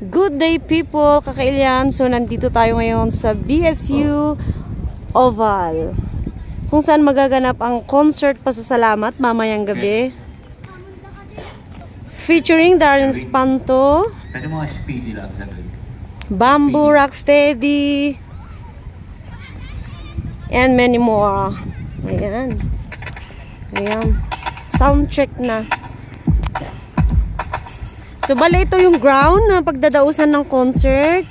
Good day people, kakailian. So nandito tayo ngayon sa BSU Oval, kung saan magaganap ang concert pasasalamat mamayang gabi, featuring Darren Espanto, Bamboo Rocksteady, and many more. Ayan. Ayan. Sound check na. So, bala ito yung ground na pagdadausan ng concert.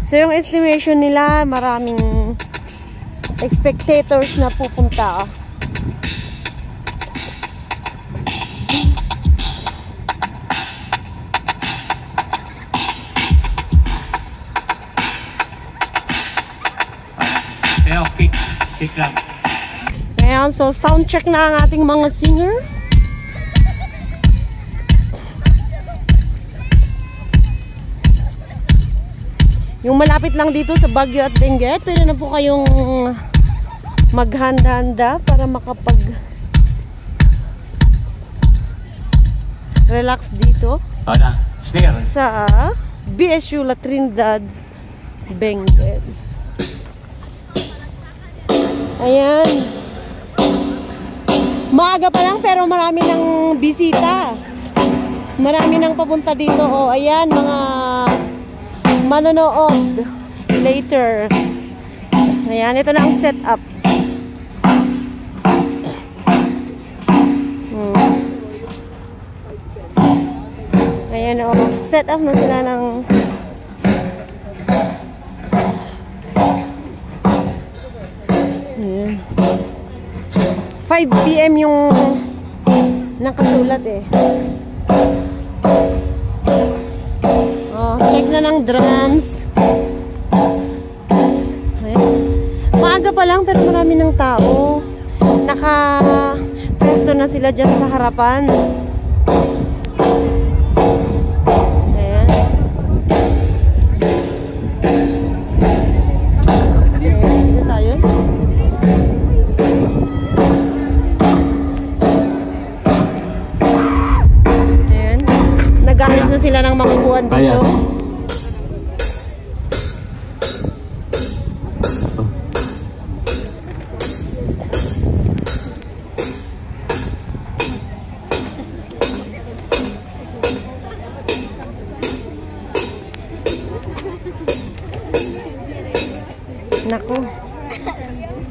So, yung estimation nila, maraming spectators na pupunta. Kick lang. Ayan, so sound check na ang ating mga singer. Yung malapit lang dito sa Baguio at Benguet, pwede na po kayong maghanda-handa para makapag relax dito sa BSU La Trinidad, Benguet. Ayan. Maaga pa lang pero marami ng bisita. Marami nang papunta dito. O, ayan, mga manonood later. Ayan, ito na ang setup. Ayan, o, setup na sila ng ayan. 5 PM yung nakasulat eh. Check na ng drums. Ayan. Maaga pa lang pero marami ng tao. Naka-presto na sila dyan sa harapan. Ayan. Dito tayo. Ayan. Nag-ayos na sila ng mga buwan dito. Naku,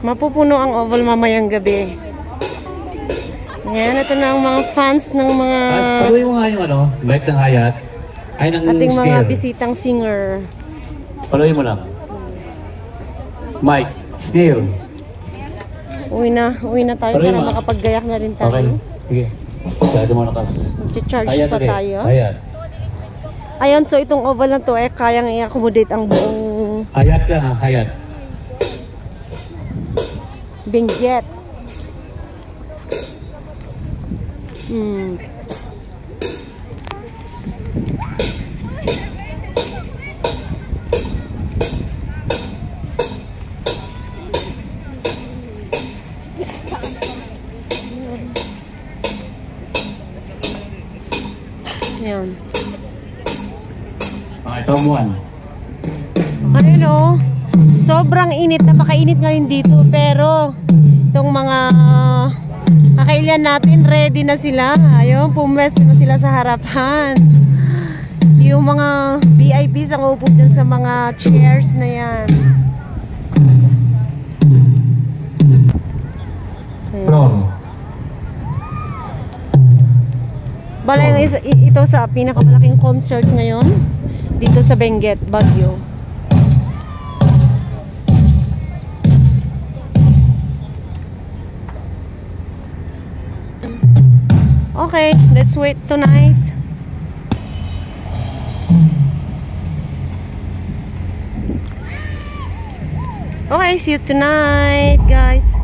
mapupuno ang oval mamayang gabi. Ayan, ito na ang mga fans ng mga Patuloy mo nga yung ano, Mike ng Hayat. Ay, ng ating mga Snail. bisitang singer. Patuloy mo lang. Mike, Snail. Uwi na tayo Patuloy para mo. makapaggayak na rin tayo. Okay, sige. Kaya mo na kasi. Mag-charge pa ulit. tayo. Hayat. Ayan, so itong oval na to, kayang i-accommodate ang buong Hayat lang ha, Hayat. Benguet. Ayan. Ito one. Ayun o, sobrang init, napakainit ngayon dito, pero itong mga kakailian natin, ready na sila. Ayun, pumwesto na sila sa harapan. Yung mga VIPs ang upo dyan sa mga chairs na yan. From. Bala yung ito sa pinakamalaking concert ngayon dito sa Benguet, Baguio. Okay, let's wait tonight. Okay, see you tonight, guys.